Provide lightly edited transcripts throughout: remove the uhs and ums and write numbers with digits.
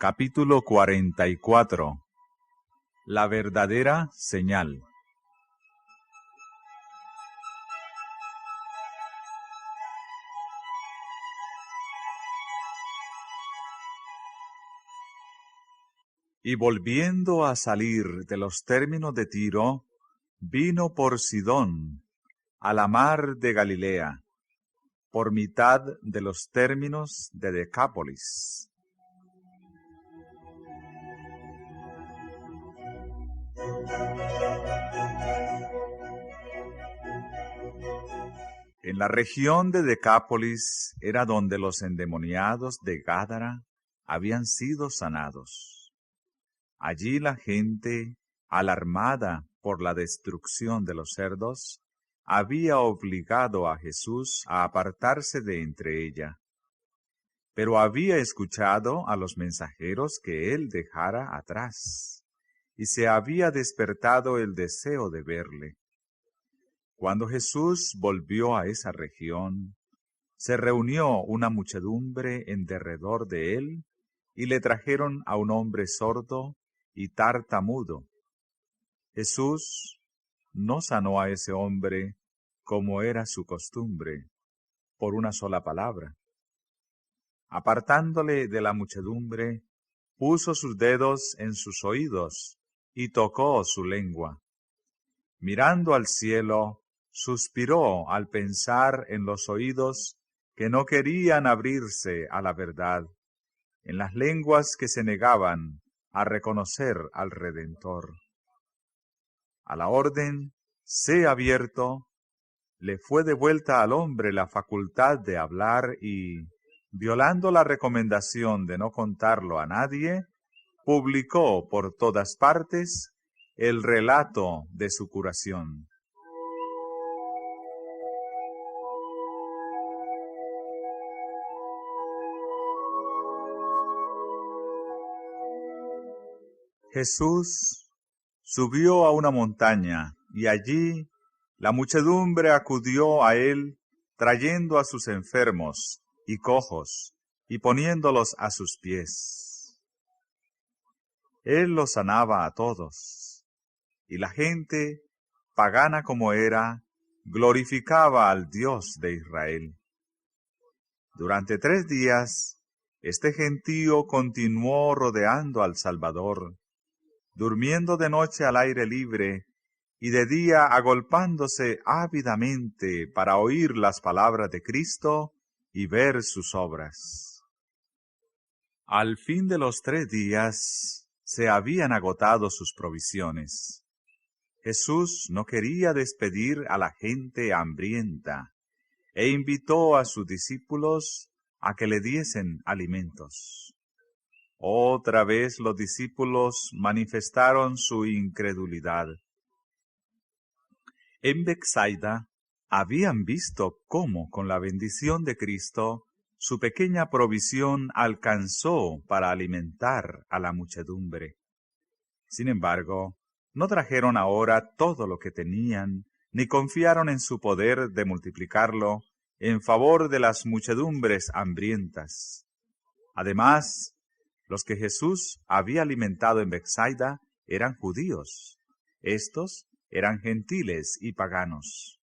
Capítulo 44. La verdadera señal. Y volviendo a salir de los términos de Tiro, vino por Sidón, a la mar de Galilea, por mitad de los términos de Decápolis. En la región de Decápolis era donde los endemoniados de Gádara habían sido sanados. Allí la gente, alarmada por la destrucción de los cerdos, había obligado a Jesús a apartarse de entre ella. Pero había escuchado a los mensajeros que él dejara atrás, y se había despertado el deseo de verle. Cuando Jesús volvió a esa región, se reunió una muchedumbre en derredor de él, y le trajeron a un hombre sordo y tartamudo. Jesús no sanó a ese hombre, como era su costumbre, por una sola palabra. Apartándole de la muchedumbre, puso sus dedos en sus oídos y tocó su lengua. Mirando al cielo, suspiró al pensar en los oídos que no querían abrirse a la verdad, en las lenguas que se negaban a reconocer al Redentor. A la orden, sé abierto, le fue devuelta al hombre la facultad de hablar y, violando la recomendación de no contarlo a nadie, publicó por todas partes el relato de su curación. Jesús subió a una montaña, y allí la muchedumbre acudió a él, trayendo a sus enfermos y cojos, y poniéndolos a sus pies. Él los sanaba a todos, y la gente, pagana como era, glorificaba al Dios de Israel. Durante 3 días, este gentío continuó rodeando al Salvador, durmiendo de noche al aire libre, y de día agolpándose ávidamente para oír las palabras de Cristo y ver sus obras. Al fin de los 3 días se habían agotado sus provisiones. Jesús no quería despedir a la gente hambrienta, e invitó a sus discípulos a que le diesen alimentos. Otra vez los discípulos manifestaron su incredulidad. En Betsaida habían visto cómo con la bendición de Cristo su pequeña provisión alcanzó para alimentar a la muchedumbre. Sin embargo, no trajeron ahora todo lo que tenían, ni confiaron en su poder de multiplicarlo en favor de las muchedumbres hambrientas. Además, los que Jesús había alimentado en Betsaida eran judíos. Estos eran gentiles y paganos.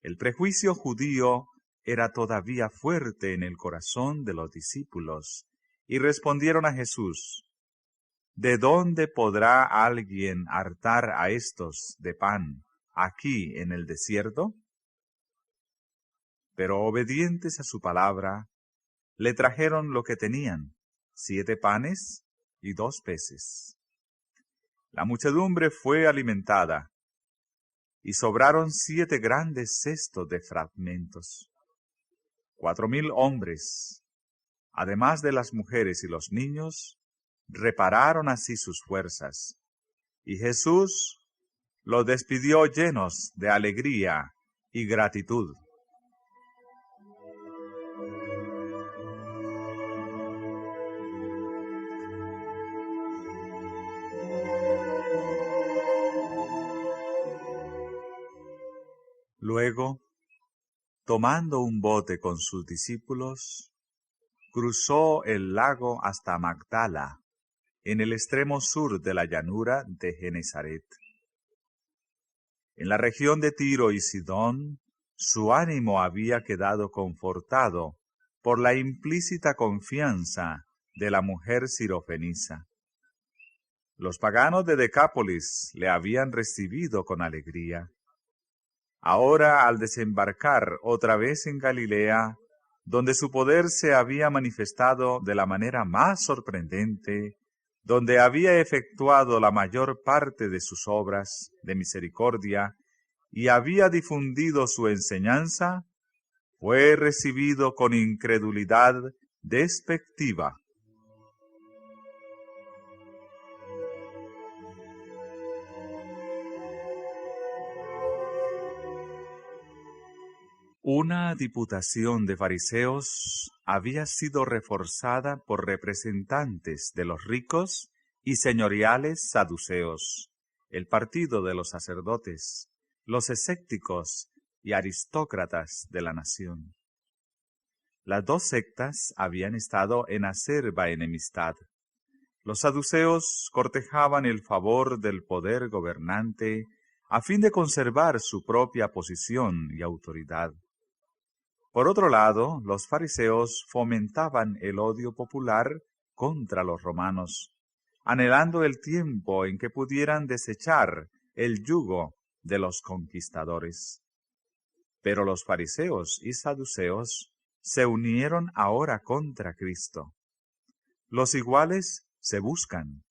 El prejuicio judío era todavía fuerte en el corazón de los discípulos, y respondieron a Jesús: ¿De dónde podrá alguien hartar a estos de pan aquí en el desierto? Pero obedientes a su palabra, le trajeron lo que tenían, 7 panes y 2 peces. La muchedumbre fue alimentada, y sobraron 7 grandes cestos de fragmentos. 4,000 hombres, además de las mujeres y los niños, repararon así sus fuerzas, y Jesús los despidió llenos de alegría y gratitud. Luego, tomando un bote con sus discípulos, cruzó el lago hasta Magdala, en el extremo sur de la llanura de Genesaret. En la región de Tiro y Sidón, su ánimo había quedado confortado por la implícita confianza de la mujer sirofenisa. Los paganos de Decápolis le habían recibido con alegría. Ahora, al desembarcar otra vez en Galilea, donde su poder se había manifestado de la manera más sorprendente, donde había efectuado la mayor parte de sus obras de misericordia y había difundido su enseñanza, fue recibido con incredulidad despectiva. Una diputación de fariseos había sido reforzada por representantes de los ricos y señoriales saduceos, el partido de los sacerdotes, los escépticos y aristócratas de la nación. Las dos sectas habían estado en acerba enemistad. Los saduceos cortejaban el favor del poder gobernante a fin de conservar su propia posición y autoridad. Por otro lado, los fariseos fomentaban el odio popular contra los romanos, anhelando el tiempo en que pudieran desechar el yugo de los conquistadores. Pero los fariseos y saduceos se unieron ahora contra Cristo. Los iguales se buscan,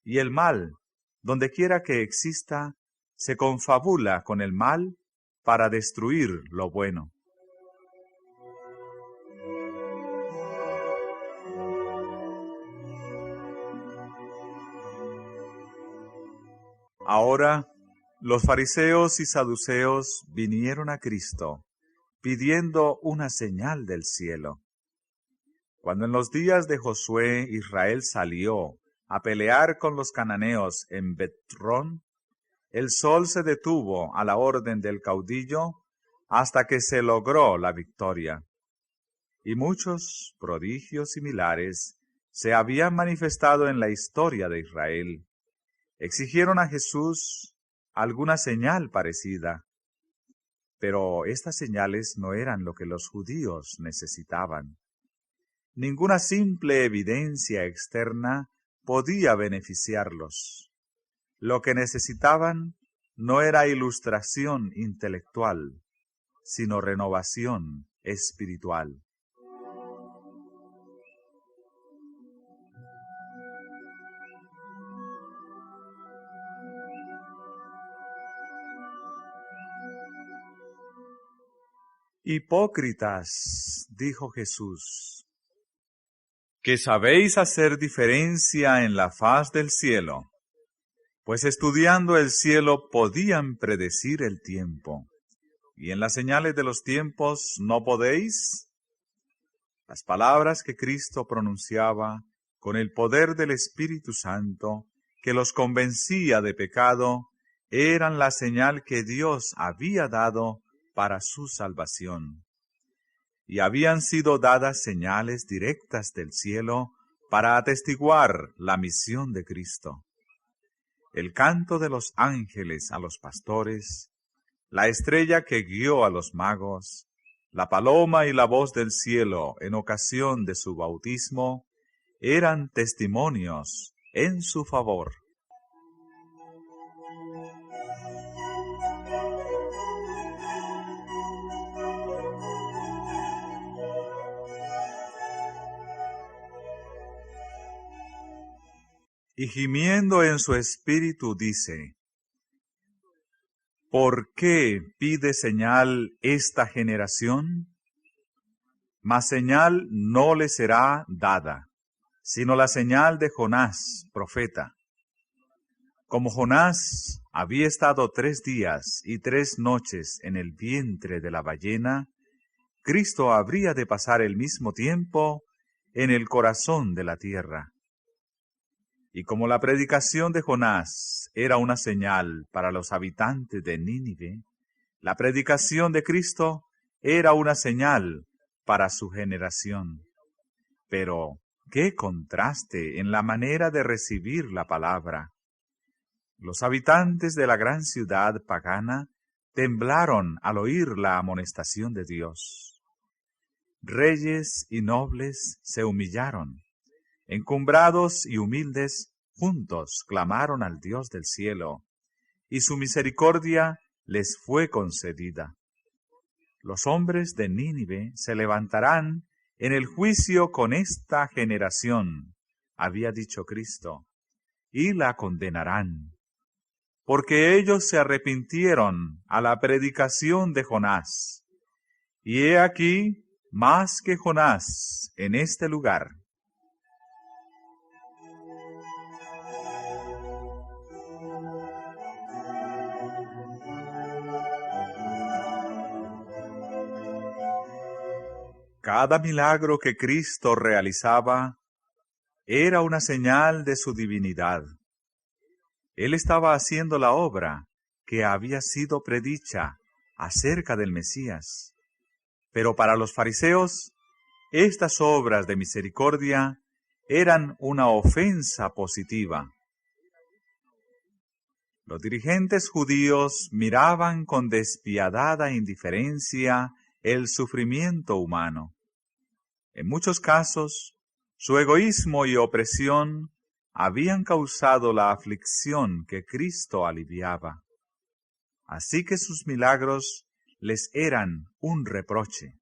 y el mal, dondequiera que exista, se confabula con el mal para destruir lo bueno. Ahora, los fariseos y saduceos vinieron a Cristo, pidiendo una señal del cielo. Cuando en los días de Josué Israel salió a pelear con los cananeos en Betrón, el sol se detuvo a la orden del caudillo hasta que se logró la victoria. Y muchos prodigios similares se habían manifestado en la historia de Israel. Exigieron a Jesús alguna señal parecida, pero estas señales no eran lo que los judíos necesitaban. Ninguna simple evidencia externa podía beneficiarlos. Lo que necesitaban no era ilustración intelectual, sino renovación espiritual. Hipócritas, dijo Jesús, que sabéis hacer diferencia en la faz del cielo, pues estudiando el cielo podían predecir el tiempo, y en las señales de los tiempos no podéis. Las palabras que Cristo pronunciaba con el poder del Espíritu Santo, que los convencía de pecado, eran la señal que Dios había dado para su salvación. Y habían sido dadas señales directas del cielo para atestiguar la misión de Cristo. El canto de los ángeles a los pastores, la estrella que guió a los magos, la paloma y la voz del cielo en ocasión de su bautismo, eran testimonios en su favor. Y gimiendo en su espíritu dice, ¿por qué pide señal esta generación? Mas señal no le será dada, sino la señal de Jonás, profeta. Como Jonás había estado 3 días y 3 noches en el vientre de la ballena, Cristo habría de pasar el mismo tiempo en el corazón de la tierra. Y como la predicación de Jonás era una señal para los habitantes de Nínive, la predicación de Cristo era una señal para su generación. Pero qué contraste en la manera de recibir la palabra. Los habitantes de la gran ciudad pagana temblaron al oír la amonestación de Dios. Reyes y nobles se humillaron. Encumbrados y humildes juntos clamaron al Dios del cielo, y su misericordia les fue concedida. Los hombres de Nínive se levantarán en el juicio con esta generación, había dicho Cristo, y la condenarán, porque ellos se arrepintieron a la predicación de Jonás. Y he aquí más que Jonás en este lugar. Cada milagro que Cristo realizaba era una señal de su divinidad. Él estaba haciendo la obra que había sido predicha acerca del Mesías. Pero para los fariseos, estas obras de misericordia eran una ofensa positiva. Los dirigentes judíos miraban con despiadada indiferencia el sufrimiento humano. En muchos casos, su egoísmo y opresión habían causado la aflicción que Cristo aliviaba. Así que sus milagros les eran un reproche.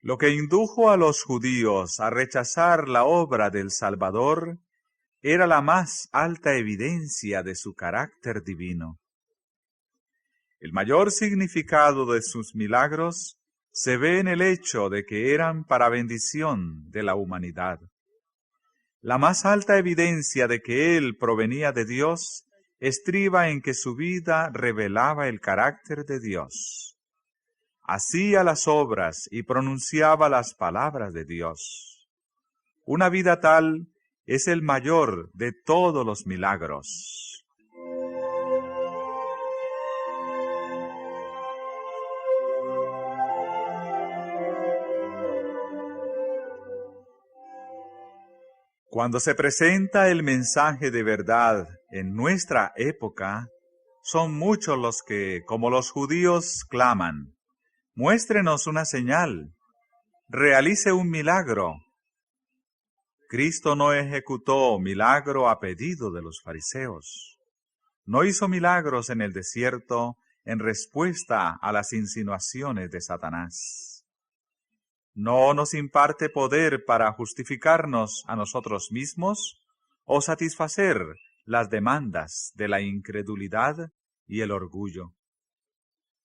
Lo que indujo a los judíos a rechazar la obra del Salvador era la más alta evidencia de su carácter divino. El mayor significado de sus milagros se ve en el hecho de que eran para bendición de la humanidad. La más alta evidencia de que Él provenía de Dios estriba en que su vida revelaba el carácter de Dios. Hacía las obras y pronunciaba las palabras de Dios. Una vida tal es el mayor de todos los milagros. Cuando se presenta el mensaje de verdad en nuestra época, son muchos los que, como los judíos, claman: muéstrenos una señal, realice un milagro. Cristo no ejecutó milagro a pedido de los fariseos. No hizo milagros en el desierto en respuesta a las insinuaciones de Satanás. No nos imparte poder para justificarnos a nosotros mismos o satisfacer las demandas de la incredulidad y el orgullo.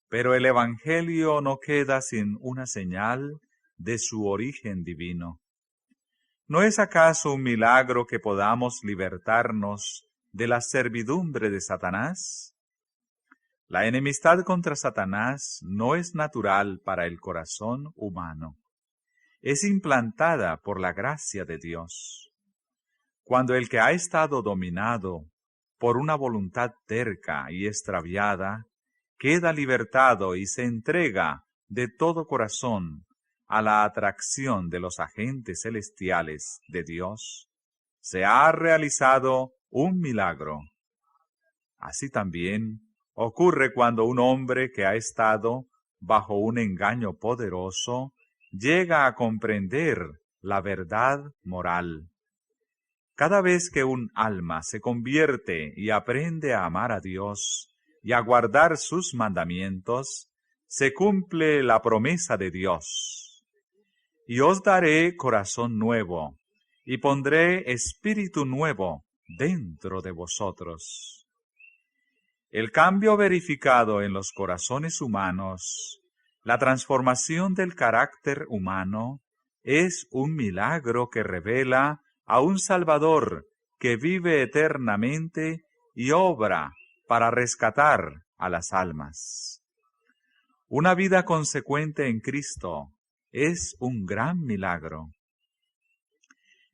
Pero el Evangelio no queda sin una señal de su origen divino. ¿No es acaso un milagro que podamos libertarnos de la servidumbre de Satanás? La enemistad contra Satanás no es natural para el corazón humano. Es implantada por la gracia de Dios. Cuando el que ha estado dominado por una voluntad terca y extraviada queda libertado y se entrega de todo corazón a la atracción de los agentes celestiales de Dios, se ha realizado un milagro. Así también ocurre cuando un hombre que ha estado bajo un engaño poderoso llega a comprender la verdad moral. Cada vez que un alma se convierte y aprende a amar a Dios y a guardar sus mandamientos, se cumple la promesa de Dios. Y os daré corazón nuevo, y pondré espíritu nuevo dentro de vosotros. El cambio verificado en los corazones humanos, la transformación del carácter humano, es un milagro que revela a un Salvador que vive eternamente y obra para rescatar a las almas. Una vida consecuente en Cristo es un gran milagro.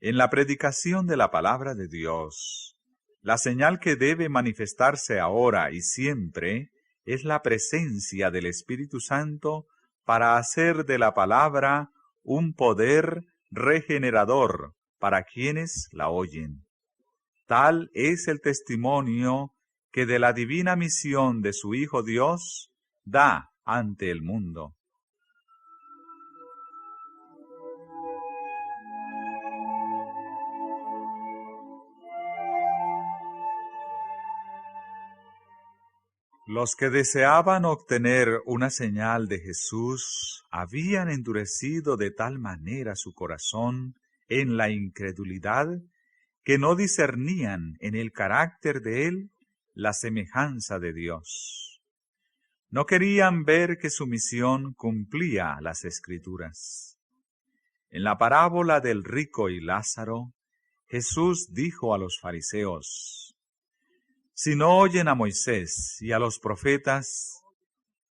en la predicación de la palabra de Dios. La señal que debe manifestarse ahora y siempre es la presencia del Espíritu Santo para hacer de la palabra un poder regenerador para quienes la oyen. Tal es el testimonio que de la divina misión de su Hijo Dios da ante el mundo. Los que deseaban obtener una señal de Jesús habían endurecido de tal manera su corazón en la incredulidad que no discernían en el carácter de él la semejanza de Dios. No querían ver que su misión cumplía las Escrituras. En la parábola del rico y Lázaro, Jesús dijo a los fariseos: si no oyen a Moisés y a los profetas,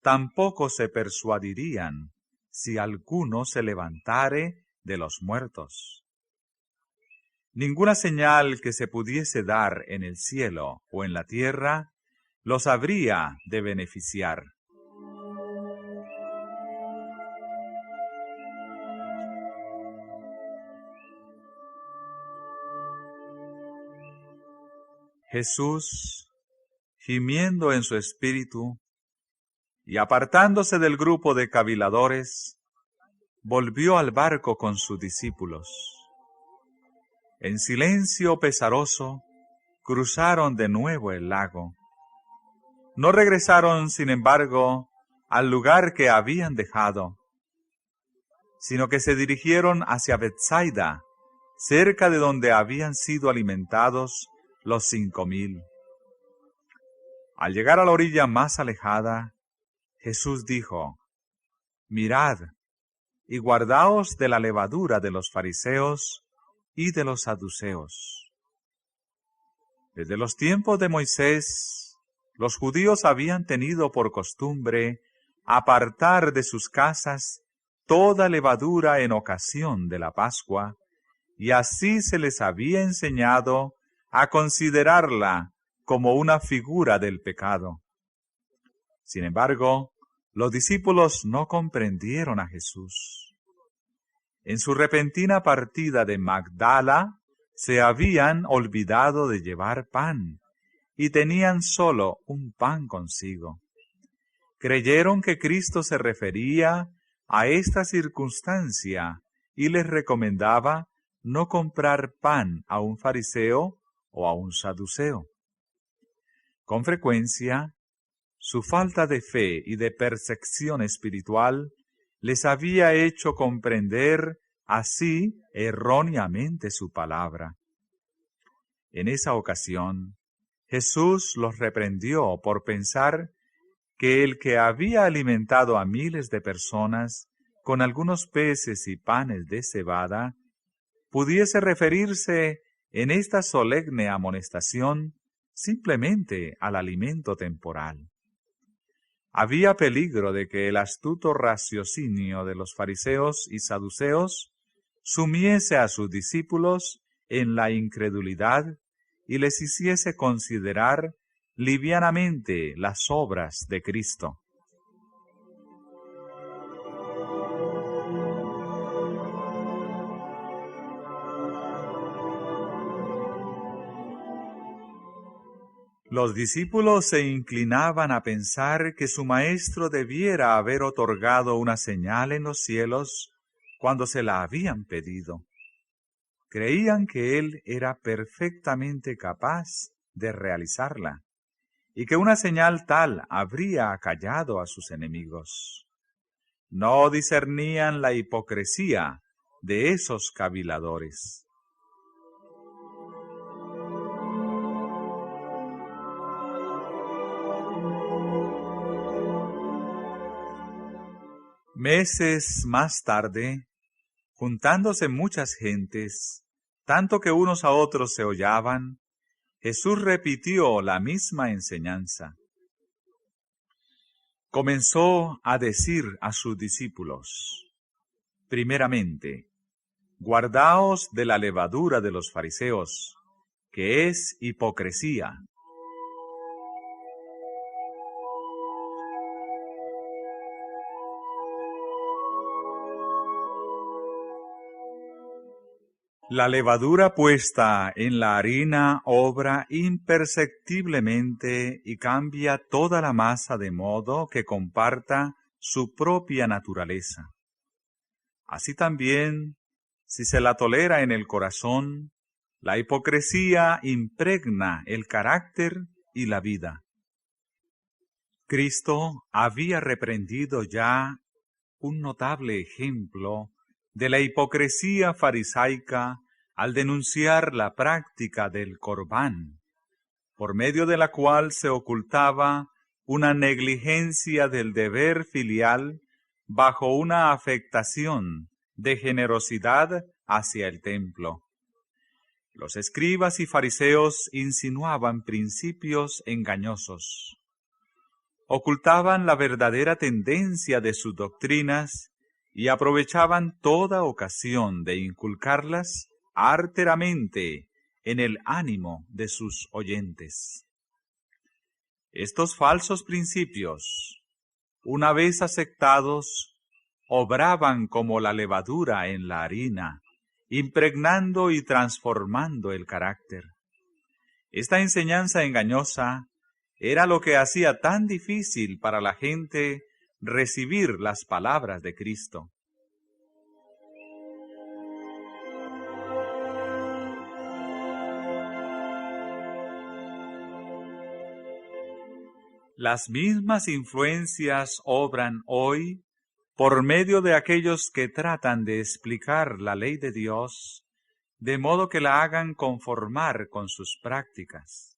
tampoco se persuadirían si alguno se levantare de los muertos. Ninguna señal que se pudiese dar en el cielo o en la tierra los habría de beneficiar. Jesús, gimiendo en su espíritu y apartándose del grupo de caviladores, volvió al barco con sus discípulos. En silencio pesaroso, cruzaron de nuevo el lago. No regresaron, sin embargo, al lugar que habían dejado, sino que se dirigieron hacia Betsaida, cerca de donde habían sido alimentados los 5,000. Al llegar a la orilla más alejada, Jesús dijo: mirad y guardaos de la levadura de los fariseos y de los saduceos. Desde los tiempos de Moisés, los judíos habían tenido por costumbre apartar de sus casas toda levadura en ocasión de la Pascua, y así se les había enseñado a considerarla como una figura del pecado. Sin embargo, los discípulos no comprendieron a Jesús. En su repentina partida de Magdala, se habían olvidado de llevar pan, y tenían solo un pan consigo. Creyeron que Cristo se refería a esta circunstancia y les recomendaba no comprar pan a un fariseo o a un saduceo. Con frecuencia, su falta de fe y de percepción espiritual les había hecho comprender así erróneamente su palabra. En esa ocasión, Jesús los reprendió por pensar que el que había alimentado a miles de personas con algunos peces y panes de cebada pudiese referirse en esta solemne amonestación simplemente al alimento temporal. Había peligro de que el astuto raciocinio de los fariseos y saduceos sumiese a sus discípulos en la incredulidad y les hiciese considerar livianamente las obras de Cristo. Los discípulos se inclinaban a pensar que su maestro debiera haber otorgado una señal en los cielos cuando se la habían pedido. Creían que él era perfectamente capaz de realizarla y que una señal tal habría acallado a sus enemigos. No discernían la hipocresía de esos caviladores. Meses más tarde, juntándose muchas gentes, tanto que unos a otros se hollaban, Jesús repitió la misma enseñanza. Comenzó a decir a sus discípulos: primeramente, guardaos de la levadura de los fariseos, que es hipocresía. La levadura puesta en la harina obra imperceptiblemente y cambia toda la masa de modo que comparta su propia naturaleza. Así también, si se la tolera en el corazón, la hipocresía impregna el carácter y la vida. Cristo había reprendido ya un notable ejemplo de la hipocresía farisaica al denunciar la práctica del corbán, por medio de la cual se ocultaba una negligencia del deber filial bajo una afectación de generosidad hacia el templo. Los escribas y fariseos insinuaban principios engañosos. Ocultaban la verdadera tendencia de sus doctrinas y aprovechaban toda ocasión de inculcarlas arteramente en el ánimo de sus oyentes. Estos falsos principios, una vez aceptados, obraban como la levadura en la harina, impregnando y transformando el carácter. Esta enseñanza engañosa era lo que hacía tan difícil para la gente recibir las palabras de Cristo. Las mismas influencias obran hoy por medio de aquellos que tratan de explicar la ley de Dios, de modo que la hagan conformar con sus prácticas.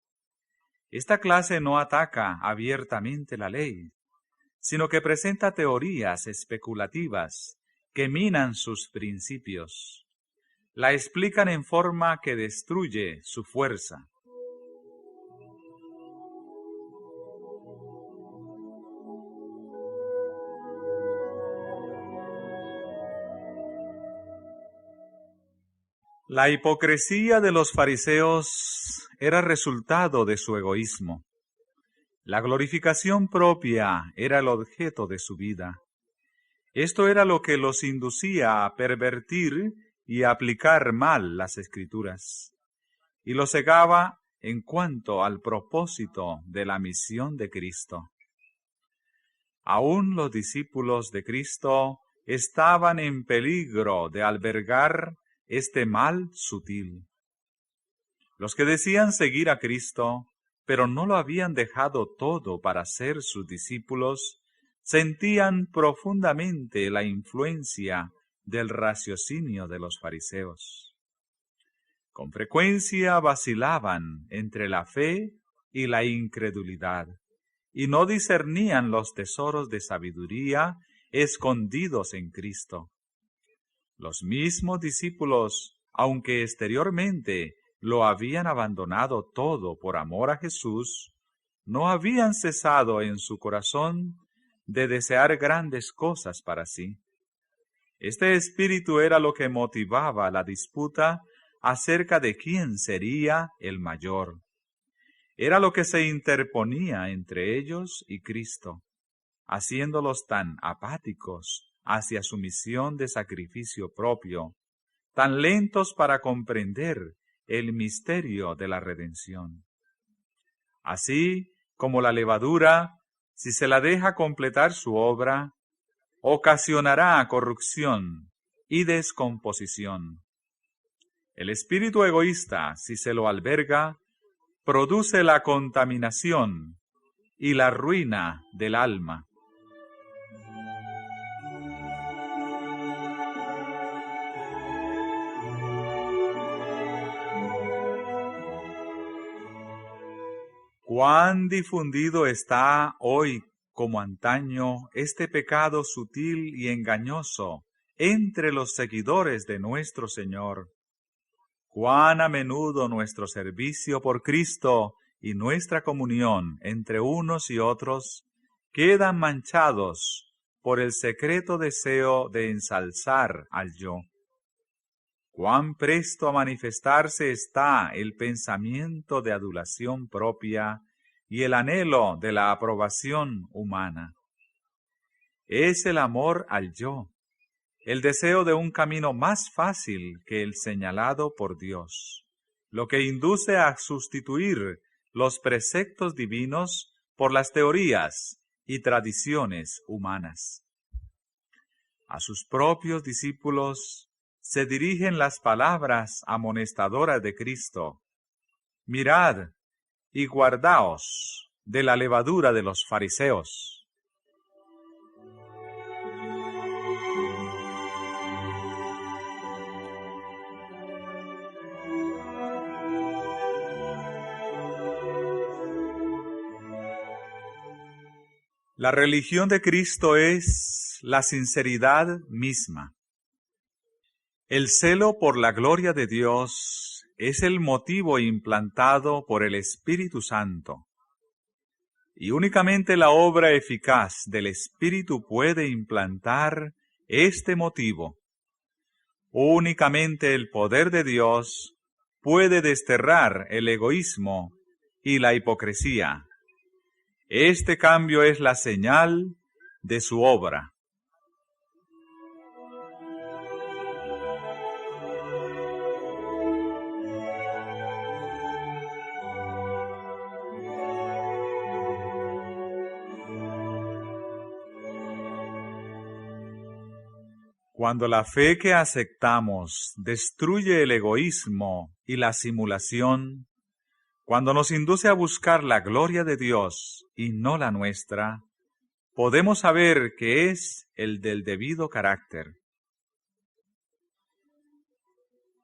Esta clase no ataca abiertamente la ley, sino que presenta teorías especulativas que minan sus principios. La explican en forma que destruye su fuerza. La hipocresía de los fariseos era resultado de su egoísmo. La glorificación propia era el objeto de su vida. Esto era lo que los inducía a pervertir y aplicar mal las Escrituras, y los cegaba en cuanto al propósito de la misión de Cristo. Aún los discípulos de Cristo estaban en peligro de albergar este mal sutil. Los que decían seguir a Cristo, pero no lo habían dejado todo para ser sus discípulos, sentían profundamente la influencia del raciocinio de los fariseos. Con frecuencia vacilaban entre la fe y la incredulidad, y no discernían los tesoros de sabiduría escondidos en Cristo. Los mismos discípulos, aunque exteriormente lo habían abandonado todo por amor a Jesús, no habían cesado en su corazón de desear grandes cosas para sí. Este espíritu era lo que motivaba la disputa acerca de quién sería el mayor. Era lo que se interponía entre ellos y Cristo, haciéndolos tan apáticos hacia su misión de sacrificio propio, tan lentos para comprender el misterio de la redención. Así como la levadura, si se la deja completar su obra, ocasionará corrupción y descomposición. El espíritu egoísta, si se lo alberga, produce la contaminación y la ruina del alma. Cuán difundido está hoy como antaño este pecado sutil y engañoso entre los seguidores de nuestro Señor. Cuán a menudo nuestro servicio por Cristo y nuestra comunión entre unos y otros quedan manchados por el secreto deseo de ensalzar al yo. cuán presto a manifestarse está el pensamiento de adulación propia y el anhelo de la aprobación humana. Es el amor al yo, el deseo de un camino más fácil que el señalado por Dios, lo que induce a sustituir los preceptos divinos por las teorías y tradiciones humanas. A sus propios discípulos se dirigen las palabras amonestadoras de Cristo: mirad y guardaos de la levadura de los fariseos. La religión de Cristo es la sinceridad misma. El celo por la gloria de Dios es el motivo implantado por el Espíritu Santo. Y únicamente la obra eficaz del Espíritu puede implantar este motivo. Únicamente el poder de Dios puede desterrar el egoísmo y la hipocresía. Este cambio es la señal de su obra. Cuando la fe que aceptamos destruye el egoísmo y la simulación, cuando nos induce a buscar la gloria de Dios y no la nuestra, podemos saber que es el del debido carácter.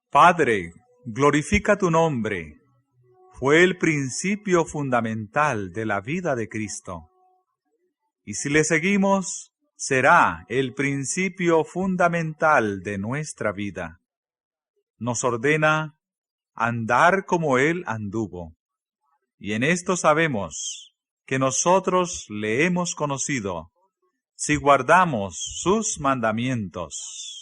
Padre, glorifica tu nombre. Fue el principio fundamental de la vida de Cristo. Y si le seguimos, será el principio fundamental de nuestra vida. Nos ordena andar como Él anduvo. Y en esto sabemos que nosotros le hemos conocido, si guardamos sus mandamientos.